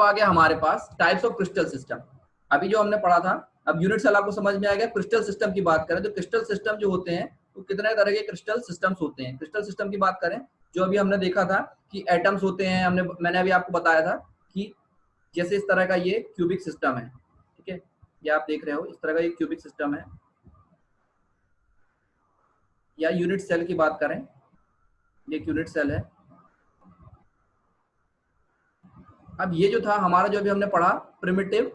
आ गया हमारे पास types of crystal system. अभी जो हमने पढ़ा था, अब यूनिट सेल आपको समझ में आ गया। क्रिस्टल सिस्टम की बात करें तो क्रिस्टल सिस्टम जो होते हैं तो कितने तरह के क्रिस्टल सिस्टम्स होते हैं। क्रिस्टल सिस्टम की बात करें, जो अभी हमने देखा था कि एटम्स होते हैं, मैंने अभी आपको बताया था कि जैसे इस तरह का ये क्यूबिक सिस्टम है, ठीक है, ये आप देख रहे हो इस तरह का ये क्यूबिक सिस्टम है। या यूनिट सेल की बात करें, ये यूनिट सेल है। अब ये जो था हमारा, जो अभी हमने पढ़ा प्रिमिटिव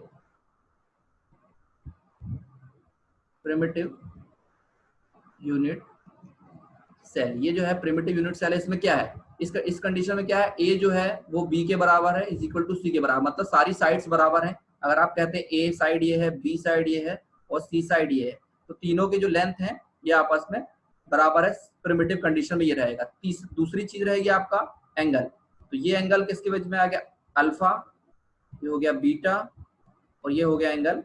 यूनिट सेल, ये जो है प्रिमिटिव यूनिट सेल है। इसमें क्या है, इस कंडीशन में क्या है, ए जो है वो बी के बराबर है इज इक्वल टू सी के बराबर, मतलब सारी साइड्स बराबर हैं। अगर आप कहते हैं ए साइड ये है, बी साइड ये है और सी साइड ये है, तो तीनों के जो लेंथ है ये आपस में बराबर है। प्रिमिटिव कंडीशन में ये रहेगा। दूसरी चीज रहेगी आपका एंगल। तो ये एंगल किसके बीच में आ गया, अल्फा, ये हो गया बीटा और ये हो गया एंगल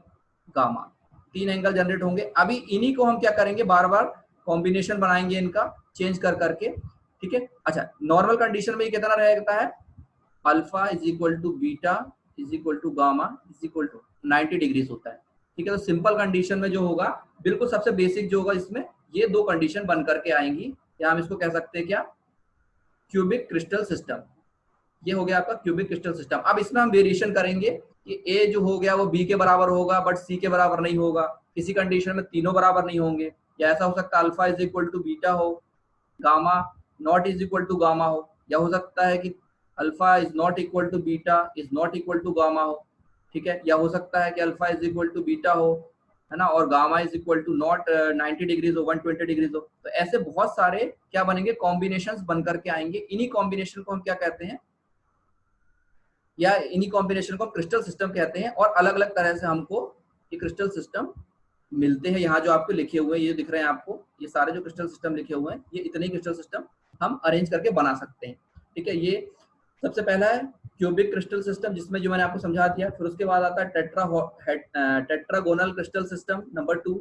गामा। 3 एंगल जनरेट होंगे। अभी इन्हीं को हम क्या करेंगे, बार बार कॉम्बिनेशन बनाएंगे इनका चेंज कर करके, ठीक है। अच्छा, नॉर्मल कंडीशन में ये कितना रहता है, alpha is equal to beta is equal to gamma is equal to 90 degrees होता है, ठीक है। तो सिंपल कंडीशन में जो होगा, बिल्कुल सबसे बेसिक जो होगा, इसमें ये 2 कंडीशन बन करके आएंगी, या हम इसको कह सकते हैं क्या, क्यूबिक क्रिस्टल सिस्टम। ये हो गया आपका क्यूबिक क्रिस्टल सिस्टम। अब इसमें हम वेरिएशन करेंगे कि ए जो हो गया वो बी के बराबर होगा बट सी के बराबर नहीं होगा। किसी कंडीशन में तीनों बराबर नहीं होंगे, या ऐसा हो सकता है alpha is equal to beta हो, gamma not is equal to gamma हो, या हो सकता है कि alpha is not equal to beta is not equal to gamma हो, ठीक है। या हो सकता है कि alpha is equal to beta हो, है ना, और gamma is equal to not 90 degrees हो, 120 डिग्रीज हो। तो ऐसे बहुत सारे क्या बनेंगे, कॉम्बिनेशंस बन करके आएंगे। इन्हीं कॉम्बिनेशन को हम क्या कहते हैं, या इन्हीं कॉम्बिनेशन को क्रिस्टल सिस्टम कहते हैं। और अलग अलग तरह से हमको ये क्रिस्टल सिस्टम मिलते हैं। यहाँ जो आपको लिखे हुए हैं, ये दिख रहे हैं आपको, ये सारे जो क्रिस्टल सिस्टम लिखे हुए हैं, ये इतने क्रिस्टल सिस्टम हम अरेंज करके बना सकते हैं, ठीक है। ये सबसे पहला है क्यूबिक क्रिस्टल सिस्टम, जिसमें जो मैंने आपको समझा दिया। फिर उसके बाद आता है टेट्रागोनल क्रिस्टल सिस्टम, नंबर 2।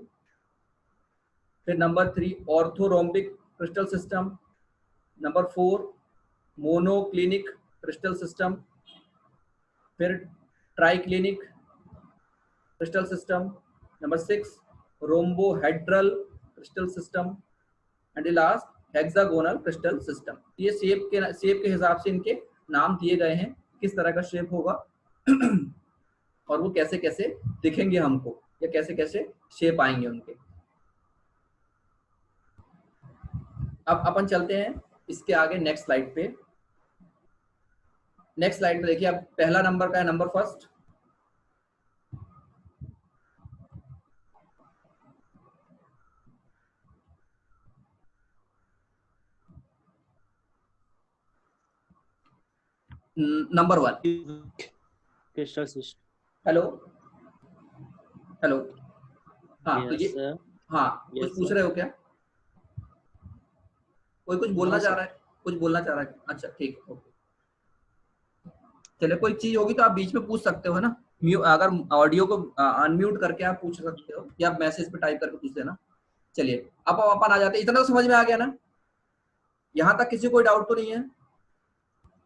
फिर number 3 orthorhombic crystal system, number 4 monoclinic crystal system, फिर triclinic crystal system, number 6 rhombohedral crystal system, and last hexagonal crystal system. ये शेप के हिसाब से इनके नाम दिए गए हैं, किस तरह का शेप होगा और वो कैसे कैसे दिखेंगे हमको, या कैसे कैसे शेप आएंगे उनके। अब अपन चलते हैं इसके आगे नेक्स्ट स्लाइड पे। नेक्स्ट स्लाइड पे देखिए, अब पहला नंबर का है number first, number 1 crystal system. Hello hello, हाँ तो यस ये, सर। हाँ कुछ पूछ रहे हो क्या, कोई कुछ बोलना चाह रहा है, कुछ बोलना चाह रहा है, अच्छा ठीक, ओके। चलिए, कोई चीज होगी तो आप बीच में पूछ सकते हो ना, अगर ऑडियो को अनम्यूट करके आप पूछ सकते हो, या आप मैसेज पे टाइप करके पूछ लेना। चलिए, अब अपन आ जाते हैं। इतना तो समझ में आ गया ना, यहाँ तक किसी कोई डाउट तो नहीं है?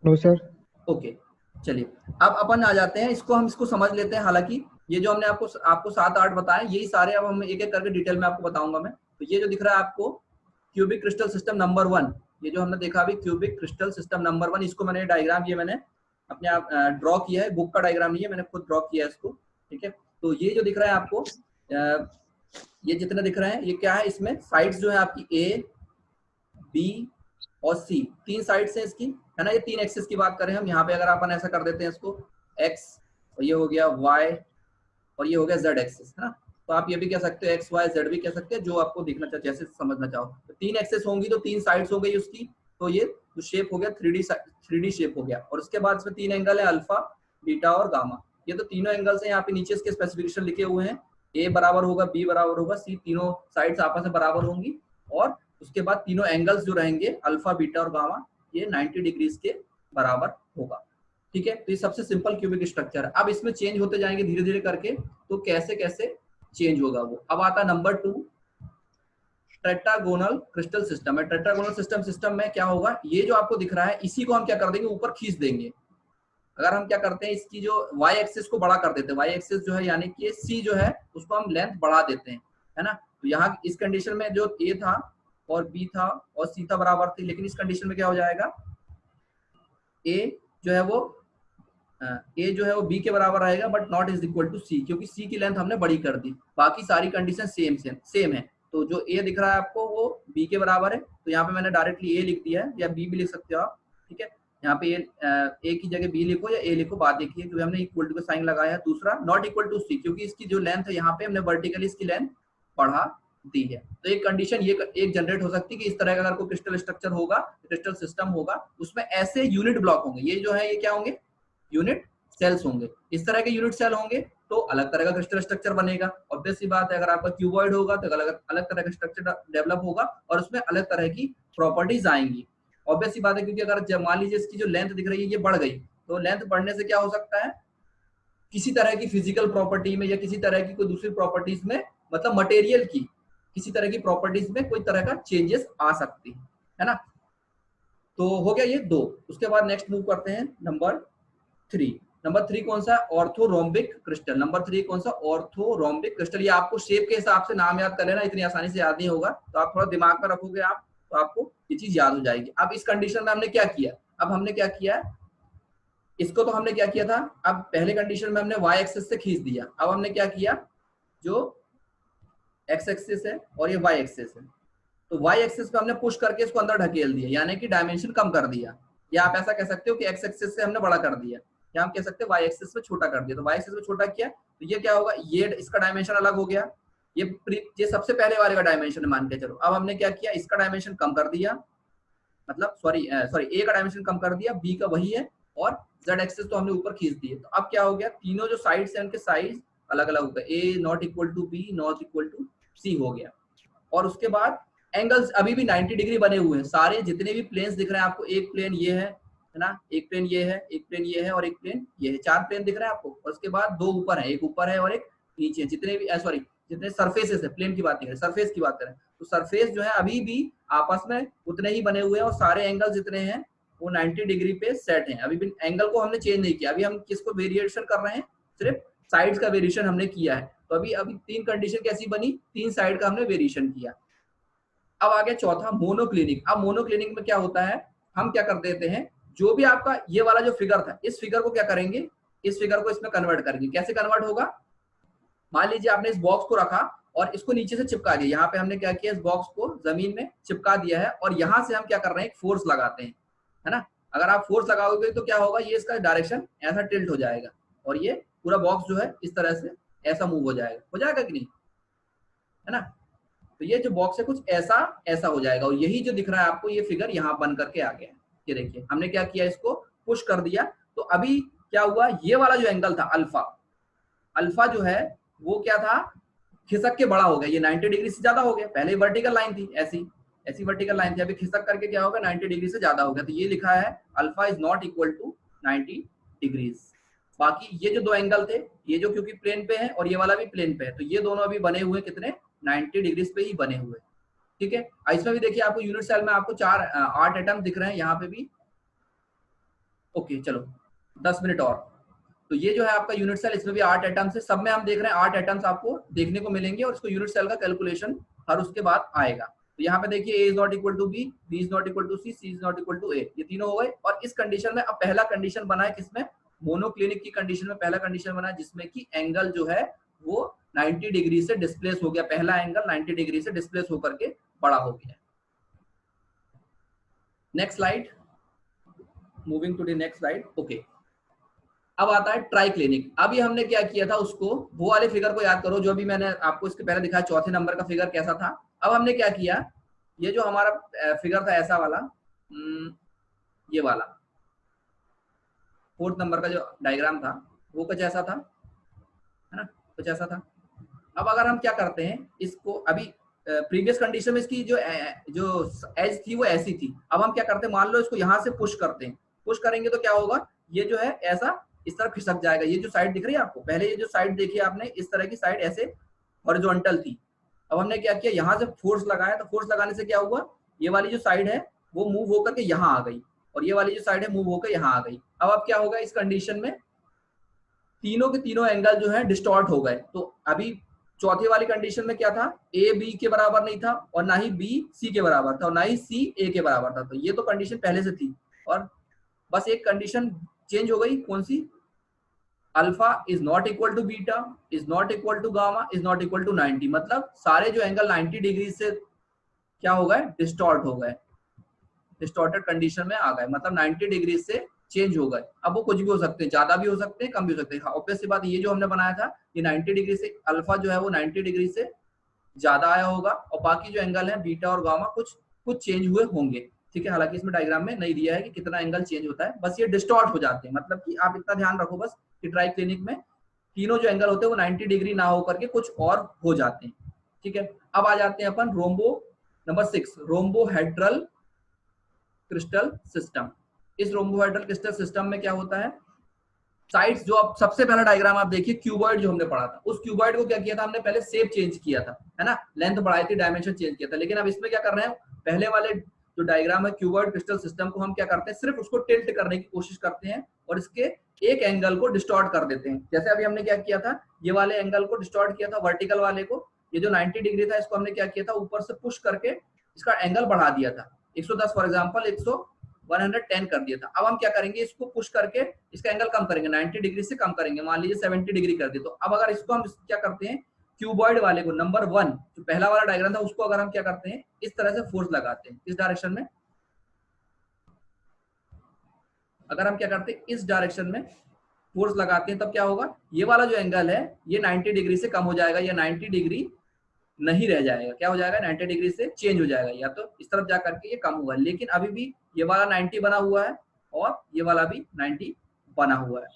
No sir. ओके, चलिए अब अपन आ जाते हैं, हम इसको समझ लेते हैं। हालांकि ये जो हमने आपको 7-8 बताए, यही सारे अब हम एक एक करके डिटेल में आपको बताऊंगा मैं। तो ये जो दिख रहा है आपको क्यूबिक क्रिस्टल सिस्टम नंबर 1, ये जो हमने देखा अभी क्यूबिक क्रिस्टल सिस्टम नंबर 1, इसको मैंने डायग्राम, ये मैंने अपने आप ड्रॉ किया है, बुक का डायग्राम नहीं है, मैंने खुद ड्रॉ किया है इसको, ठीक है। तो ये जो दिख रहा है आपको, ये जितने दिख रहे हैं, ये क्या है, इसमें साइड्स जो है आपकी ए, बी और सी, 3 साइड्स हैं इसकी, है ना। ये 3 एक्सिस की बात करें हम, यहाँ पे अगर अपन ऐसा कर देते हैं इसको एक्स, और ये हो गया वाई, और ये हो गया जेड एक्सिस, है ना। तो आप ये भी कह सकते हो एक्स वाई जेड भी कह सकते हैं, जो आपको देखना चाहे, जैसे समझना चाहो। तो 3 एक्सिस होंगी तो 3 साइड्स हो गई उसकी, तो ये जो शेप हो गया 3D शेप हो गया। और उसके बाद इसमें 3 एंगल है, अल्फा, बीटा और गामा। ये तो तीनों एंगल्स हैं, यहाँ पे नीचे इसके स्पेसिफिकेशन लिखे हुए हैं। ए बराबर होगा, बी बराबर होगा, सी, तीनों साइड्स आपस में बराबर होंगी। और उसके बाद तीनों एंगल्स जो रहेंगे अल्फा, बीटा और गामा, ये 90 डिग्रीज के बराबर होगा, ठीक है। तो ये सबसे सिंपल क्यूबिक स्ट्रक्चर है। अब इसमें चेंज होते जाएंगे धीरे धीरे करके, तो कैसे कैसे चेंज होगा वो। अब आता नंबर 2 टेट्रागोनल क्रिस्टल सिस्टम है। टेट्रागोनल सिस्टम में क्या होगा, ये जो आपको दिख रहा है, इसी को हम क्या कर देंगे, ऊपर खींच देंगे। अगर हम क्या करते हैं, इसकी जो y एक्सिस को बड़ा कर देते हैं, y एक्सिस जो है यानी कि c जो है उसको हम लेंथ बढ़ा देते हैं, है ना। तो यहाँ इस कंडीशन में जो a था और b था और c था बराबर थी, लेकिन इस कंडीशन में क्या हो जाएगा, a जो है वो b के बराबर आएगा but not is equal to c, क्योंकि c की लेंथ हमने बड़ी कर दी, बाकी सारी कंडीशन सेम है। तो जो a दिख रहा है आपको वो b के बराबर है, तो यहाँ पे मैंने डायरेक्टली a लिख दिया है, या b भी लिख सकते हो आप, ठीक है। यहाँ पे a की जगह b लिखो या a लिखो, बात देखिए, क्योंकि हमने इक्वल टू का साइन लगाया है। दूसरा नॉट इक्वल टू c, क्योंकि इसकी जो लेंथ है यहाँ पे हमने वर्टिकली इसकी लेंथ बढ़ा दी है। तो एक कंडीशन ये एक जनरेट हो सकती है कि इस तरह का अगर कोई क्रिस्टल स्ट्रक्चर होगा, क्रिस्टल सिस्टम होगा, उसमें ऐसे यूनिट ब्लॉक होंगे, ये जो है ये क्या होंगे, यूनिट सेल्स होंगे। इस तरह के यूनिट सेल होंगे तो अलग तरह का क्रिस्टल स्ट्रक्चर बनेगा। ऑब्वियस सी बात है, अगर आपका क्यूबॉइड होगा तो अलग तरह का स्ट्रक्चर डेवलप होगा और उसमें अलग तरह की प्रॉपर्टीज आएंगी। ऑब्वियस सी बात है, क्योंकि अगर मान लीजिए इसकी जो लेंथ दिख रही है ये बढ़ गई, तो लेंथ बढ़ने से क्या हो सकता है, किसी तरह की फिजिकल प्रॉपर्टी में या किसी तरह की कोई दूसरी प्रॉपर्टीज में, मतलब मटेरियल की किसी तरह की प्रॉपर्टीज में कोई तरह का चेंजेस आ सकती है ना। तो हो गया ये दो। उसके बाद नेक्स्ट मूव करते हैं नंबर 3। नंबर 3 कौन सा है, ऑर्थोरोम्बिक क्रिस्टल। नंबर 3 कौन सा, ऑर्थोरोम्बिक क्रिस्टल। ये आपको शेप के हिसाब से नाम याद कर लेना, इतनी आसानी से याद नहीं होगा, तो आप थोड़ा दिमाग में रखोगे आप, तो आपको ये चीज याद हो जाएगी। अब इस कंडीशन में हमने क्या किया, अब हमने क्या किया, इसको तो हमने क्या किया था, अब पहले कंडीशन में हमने y एक्सिस से खींच दिया, अब हमने क्या किया, जो x एक्सिस है और ये y एक्सिस है, तो y एक्सिस पे हमने पुश करके इसको अंदर ढकेल दिया, यानी कि डायमेंशन कम कर दिया। या आप ऐसा कह सकते हो कि x एक्सिस से हमने बड़ा कर दिया, या हम कह सकते हैं y एक्सिस पे छोटा कर दिया। तो y एक्सिस पे छोटा किया तो ये क्या होगा, ये इसका डायमेंशन अलग हो गया, ये सबसे पहले वाले का डायमेंशन मान के चलो। अब हमने क्या किया, इसका डायमेंशन कम कर दिया, मतलब सॉरी a का डायमेंशन कम कर दिया, b का वही है, और z एक्सिस तो हमने ऊपर खींच दिए। तो अब क्या हो गया, तीनों जो साइड्स हैं उनके साइज अलग अलग हो गए, a not equal to b not equal to c हो गया। और उसके बाद एंगल्स अभी भी 90 डिग्री बने हुए हैं, सारे जितने भी प्लेन्स दिख रहे हैं आपको, एक प्लेन ये है ना, एक प्लेन ये है, एक प्लेन ये है और एक प्लेन ये है, 4 प्लेन दिख रहे हैं आपको। और उसके बाद 2 ऊपर है, एक ऊपर है और एक नीचे है, जितने भी सॉरी जितने सरफेसेस है, प्लेन की बात नहीं करें, सरफेस की बात करें, तो सरफेस जो है अभी भी आपस में उतने ही बने हुए हैं और सारे एंगल जितने हैं वो 90 डिग्री पे सेट हैं। अभी भी एंगल को हमने चेंज नहीं किया, अभी हम किसको वेरिएशन कर रहे हैं, सिर्फ साइड्स का वेरिएशन हमने किया है। तो अभी 3 कंडीशन कैसी बनी, 3 साइड का हमने वेरिएशन किया। अब आ गया चौथा, मोनोक्लिनिक। अब मोनोक्लिनिक में क्या होता है, हम क्या कर देते हैं, जो भी आपका ये वाला जो फिगर था, इस फिगर को क्या करेंगे, इस फिगर को इसमें कन्वर्ट करेंगे। कैसे कन्वर्ट होगा, मान लीजिए आपने इस बॉक्स को रखा और इसको नीचे से चिपका दिया, यहाँ पे हमने क्या किया, इस बॉक्स को जमीन में चिपका दिया है और यहाँ से हम क्या कर रहे हैं, एक फोर्स लगाते हैं, है ना। अगर आप फोर्स लगाओगे तो क्या होगा, ये इसका डायरेक्शन ऐसा टिल्ट हो जाएगा और ये पूरा बॉक्स जो है इस तरह से ऐसा मूव हो जाएगा कि नहीं, है ना। तो ये जो बॉक्स है कुछ ऐसा ऐसा हो जाएगा, और यही जो दिख रहा है आपको, ये फिगर यहाँ बन करके आ गया। ये देखिए हमने क्या किया, इसको पुश कर दिया, तो अभी क्या हुआ, ये वाला जो एंगल था अल्फा, अल्फा जो है वो क्या था, खिसक के बड़ा हो गया, ये 90 डिग्री से ज्यादा हो गया। पहले वर्टिकल लाइन थी, ऐसी वर्टिकल लाइन थी, अभी खिसक करके क्या होगा, 90 डिग्री से ज्यादा हो गया। तो ये लिखा है alpha is not equal to 90 degrees. बाकी ये जो 2 एंगल थे, ये जो क्योंकि प्लेन पे है और ये वाला भी प्लेन पे है, तो ये दोनों अभी बने हुए कितने, 90 डिग्रीज पे ही बने हुए, ठीक है। इसमें भी देखिए आपको यूनिट सेल में आपको 8 एटम दिख रहे हैं, यहाँ पे भी। ओके चलो 10 मिनट और। तो ये जो है आपका यूनिट सेल, इसमें भी 8 एटम्स है, सब में हम देख रहे हैं 8 एटम्स आपको देखने को मिलेंगे, और इसको यूनिट सेल का कैलकुलेशन हर उसके बाद आएगा। तो यहाँ पे देखिए a is not equal to b, b is not equal to c, c is not equal to a, ये तीनों हो गए। और इस कंडीशन में अब पहला कंडीशन बना है किसमें, मोनोक्लिनिक की कंडीशन में पहला कंडीशन बना है, जिसमें कि एंगल जो है वो 90 डिग्री से डिस्प्लेस हो गया, पहला एंगल 90 डिग्री से डिस्प्लेस होकर के बड़ा हो गया। Next slide, moving to the next slide. Okay, अब आता है ट्राइक्लिनिक। अब ये हमने क्या किया था, उसको वो वाले फिगर को याद करो जो भी मैंने आपको इसके पहले दिखाया, चौथे नंबर का फिगर कैसा था। अब हमने क्या किया, ये जो हमारा फिगर था ऐसा वाला, ये वाला 4th नंबर का जो डायग्राम था वो कुछ ऐसा था, है ना, कुछ ऐसा था। अब अगर हम क्या करते हैं, इसको अभी प्रीवियस कंडीशन में इसकी जो एज थी वो ऐसी थी। अब हम क्या करते हैं, मान लो इसको यहाँ से पुश करते हैं, पुश करेंगे तो क्या होगा, ये जो है ऐसा इस तरह खिसक जाएगा। ये जो साइड दिख रही है आपको, पहले ये जो साइड देखी आपने, इस तरह की साइड ऐसे हॉरिजॉन्टल थी। अब हमने क्या किया, यहाँ से फोर्स लगाया, तो फोर्स लगाने से क्या हुआ, ये वाली जो साइड है वो मूव होकर के यहाँ आ गई। और ये वाली जो साइड है मूव होकर यहाँ आ गई। अब क्या होगा इस कंडीशन में, तीनों के तीनों एंगल जो है डिस्टॉर्ट हो गए। तो अभी चौथी वाली कंडीशन में क्या था, ए बी के बराबर नहीं था और ना ही बी सी के बराबर था और ना ही सी ए के बराबर था। तो ये तो कंडीशन पहले से थी और बस एक कंडीशन चेंज हो गई, कौन सी, alpha is not equal to beta is not equal to gamma is not equal to 90। मतलब सारे जो एंगल 90 डिग्री से क्या हो गए, डिस्टॉर्ट हो गए, डिस्टॉर्टेड कंडीशन में आ गए, मतलब 90 डिग्री से चेंज हो गए। अब वो कुछ भी हो सकते हैं, ज्यादा भी हो सकते हैं, कम भी हो सकते हैं। ऑब्वियस सी बात, ये जो हमने बनाया था ये 90 डिग्री से, अल्फा जो है वो 90 डिग्री से ज्यादा आया होगा और बाकी जो एंगल है बीटा और गामा कुछ चेंज हुए होंगे। ठीक है, हालांकि इसमें डायग्राम में नहीं दिया है कि कितना एंगल चेंज होता है, बस ये डिस्टॉर्ट हो जाते हैं। मतलब कि आप इतना ध्यान रखो बस कि ट्राई क्लिनिक में तीनों जो एंगल होते हैं वो 90 डिग्री ना होकर के कुछ और हो जाते हैं। ठीक है, अब आ जाते हैं अपन rhombo number 6, rhombohedral crystal system. इस रोम्बोहेड्रल क्रिस्टल सिस्टम में क्या होता है, साइड्स जो आप सबसे पहला डायग्राम आप देखिए, क्यूबॉइड जो हमने पढ़ा था, उस क्यूबॉइड को क्या किया था हमने, पहले शेप चेंज किया था, है ना, लेंथ बढ़ाई थी, डायमेंशन चेंज किया था। लेकिन अब इसमें क्या कर रहे हैं, पहले वाले जो डायग्राम है क्यूबॉइड क्रिस्टल सिस्टम को हम क्या करते हैं, सिर्फ उसको टिल्ट करने की कोशिश करते हैं और इसके एक एंगल को डिस्टॉर्ट कर देते हैं। जैसे अभी हमने क्या किया था, ये वाले एंगल को डिस्टॉर्ट किया था, वर्टिकल वाले को, ये जो 90 डिग्री था इसको हमने क्या किया था, ऊपर से पुश करके इसका एंगल बढ़ा दिया था, 110 फॉर एग्जाम्पल 110 कर दिया था। अब हम क्या करेंगे, इसको पुश करके इसका एंगल कम करेंगे, 90 डिग्री से कम करेंगे, मान लीजिए 70 डिग्री कर दिए। तो अब अगर इसको हम क्या करते हैं, क्यूबॉइड वाले को नंबर 1 जो पहला वाला डायग्राम था उसको अगर हम क्या करते हैं, इस तरह से फोर्स लगाते हैं, इस डायरेक्शन में, अगर हम क्या करते हैं इस डायरेक्शन में फोर्स लगाते हैं, तब क्या होगा, ये वाला जो एंगल है ये 90 डिग्री से कम हो जाएगा, या 90 डिग्री नहीं रह जाएगा, क्या हो जाएगा, 90 डिग्री से चेंज हो जाएगा, या तो इस तरफ जा करके ये कम हुआ है। लेकिन अभी भी ये वाला 90 बना हुआ है और ये वाला भी 90 बना हुआ है।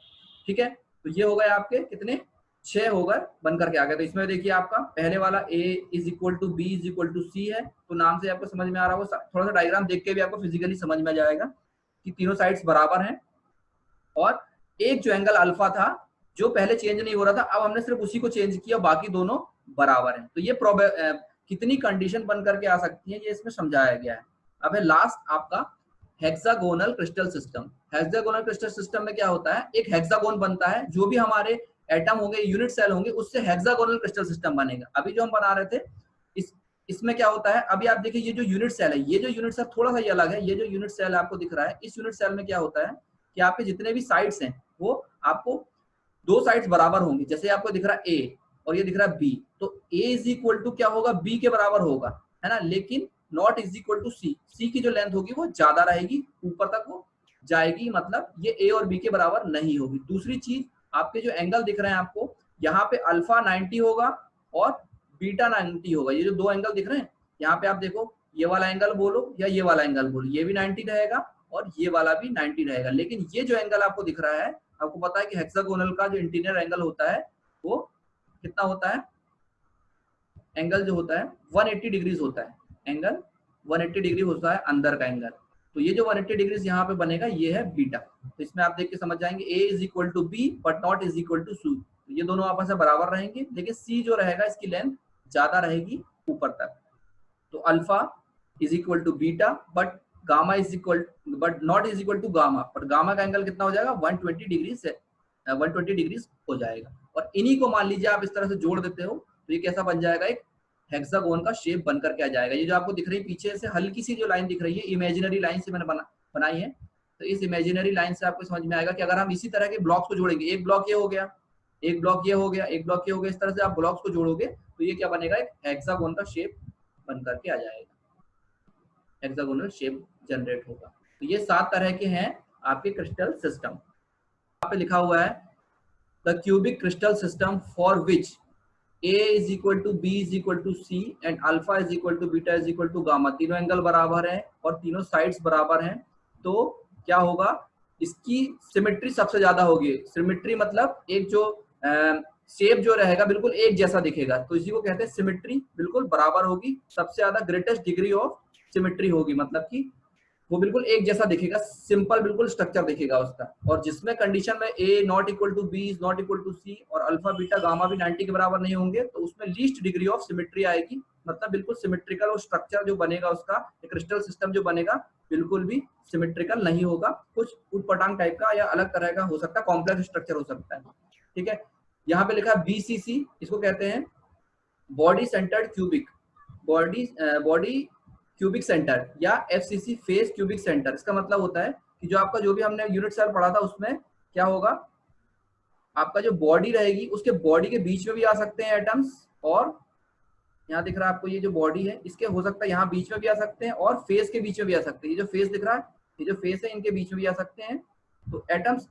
ठीक है, तो ये हो गए आपके कितने, 6 हो गए, बन करके आ गए। तो इसमें देखिए आपका पहले वाला a is equal to B is equal to C है, तो नाम से आपको समझ में आ रहा होगा, थोड़ा सा डायग्राम देख के भी आपको फिजिकली समझ में आ जाएगा कि तीनों साइड्स बराबर हैं और एक जो एंगल अल्फा था जो पहले चेंज नहीं हो रहा था, अब हमने सिर्फ उसी को चेंज किया, बाकी दोनों बराबर हैं। तो ये कितनी कंडीशन बन करके आ सकती है ये इसमें समझाया गया है। अब है लास्ट आपका hexagonal crystal system. Hexagonal crystal system में क्या होता है, एक हेक्सागोन बनता है, जो भी हमारे एटम होंगे, यूनिट सेल होंगे, उससे हेक्सागोनल क्रिस्टल सिस्टम बनेगा। अभी जो हम बना रहे थे इसमें क्या होता है, अभी आप देखिए ये जो यूनिट सेल है, ये जो यूनिट सेल थोड़ा सा ये अलग है, ये जो यूनिट सेल आपको दिख रहा है, इस यूनिट सेल में क्या होता है कि आपके जितने भी साइड्स हैं वो आपको दो साइड्स बराबर होंगी। जैसे आपको दिख रहा है ए और ये दिख रहा है बी, तो ए इज इक्वल टू क्या होगा, बी के बराबर होगा, है ना, लेकिन नॉट इज इक्वल टू सी, सी की जो लेंथ होगी वो ज्यादा रहेगी, ऊपर तक वो जाएगी, मतलब ये ए और बी के बराबर नहीं होगी। दूसरी चीज, आपके जो एंगल दिख रहे हैं आपको, यहाँ पे अल्फा 90 होगा और बीटा 90 होगा। ये जो दो एंगल दिख रहे हैं यहाँ पे आप देखो, ये वाला एंगल बोलो या ये वाला एंगल बोलो, ये भी 90 रहेगा और ये वाला भी 90 रहेगा। लेकिन ये जो एंगल आपको दिख रहा है, आपको पता है कि हेक्सागोनल का जो इंटीरियर एंगल होता है वो कितना होता है, एंगल जो होता है 180 डिग्रीज होता है, एंगल 180 डिग्री होता है अंदर का एंगल। तो ये जो 180 डिग्रीज यहाँ पे बनेगा ये है बीटा। तो इसमें आप देख के समझ जाएंगे a is equal to B but not is equal to C, ये दोनों आपस में बराबर रहेंगे, लेकिन सी जो रहेगा इसकी लेंथ ज्यादा रहेगी ऊपर तक। तो alpha is equal to beta but gamma is equal but not is equal to gamma, पर गामा का एंगल कितना हो जाएगा, 120 डिग्री से 120 डिग्रीज हो जाएगा। और इन्हीं को मान लीजिए आप इस तरह से जोड़ देते हो तो ये कैसा बन जाएगा, एक हेक्सागोन का शेप बनकर के आ जाएगा। ये जो आपको दिख रही है पीछे से हल्की सी जो लाइन दिख रही है, इमेजिनरी लाइन से मैंने बनाई है, तो इस इमेजिनरी लाइन से आपको समझ में आएगा कि अगर हम इसी तरह के ब्लॉक्स को जोड़ेंगे, एक ब्लॉक ये हो गया, एक ब्लॉक ये हो गया, एक ब्लॉक ये हो गया, इस तरह से आप ब्लॉक्स को जोड़ोगे तो ये क्या बनेगा, एक हेक्सागोन का शेप बनकर के आ जाएगा, हेक्सागोनल शेप जनरेट होगा। तो ये 7 तरह के हैं आपके क्रिस्टल सिस्टम। यहाँ पे लिखा हुआ है the cubic crystal system for which A is equal to B is equal to C and alpha is equal to beta is equal to gamma, तीनों एंगल बराबर हैं और तीनों साइड्स बराबर हैं। तो क्या होगा, इसकी सिमेट्री सबसे ज्यादा होगी। सिमेट्री मतलब एक जो शेप जो रहेगा बिल्कुल एक जैसा दिखेगा, तो इसी को कहते हैं सिमेट्री, बिल्कुल बराबर होगी, सबसे ज्यादा ग्रेटेस्ट डिग्री ऑफ सिमेट्री होगी, मतलब कि वो बिल्कुल एक जैसा दिखेगा, सिंपल बिल्कुल स्ट्रक्चर दिखेगा उसका। और जिसमें कंडीशन में a not equal to b is not equal to c और अल्फा बीटा गामा भी 90 के बराबर नहीं होंगे, तो उसमें लीस्ट डिग्री ऑफ सिमेट्री आएगी, मतलब बिल्कुल सिमेट्रिकल और स्ट्रक्चर जो बनेगा उसका, क्रिस्टल सिस्टम जो बनेगा बिल्कुल भी सिमेट्रिकल नहीं होगा, कुछ उटपटांग टाइप का या अलग तरह का हो सकता है, कॉम्प्लेक्स स्ट्रक्चर हो सकता है। ठीक है, यहाँ पे लिखा है बीसीसी, इसको कहते हैं body centred cubic, body cubic centre, या एफसीसी फेस क्यूबिक सेंटर। इसका मतलब होता है कि जो आपका जो भी हमने यूनिट सेल पढ़ा था उसमें क्या होगा, आपका जो बॉडी रहेगी उसके बॉडी के बीच में भी आ सकते हैं एटम्स, और यहाँ दिख रहा है आपको ये जो बॉडी है इसके हो सकता है यहाँ बीच में भी आ सकते हैं और फेस के बीच में भी आ सकते हैं। ये जो फेस दिख रहा है, ये जो फेस है इनके बीच में भी आ सकते हैं। तो एटम्स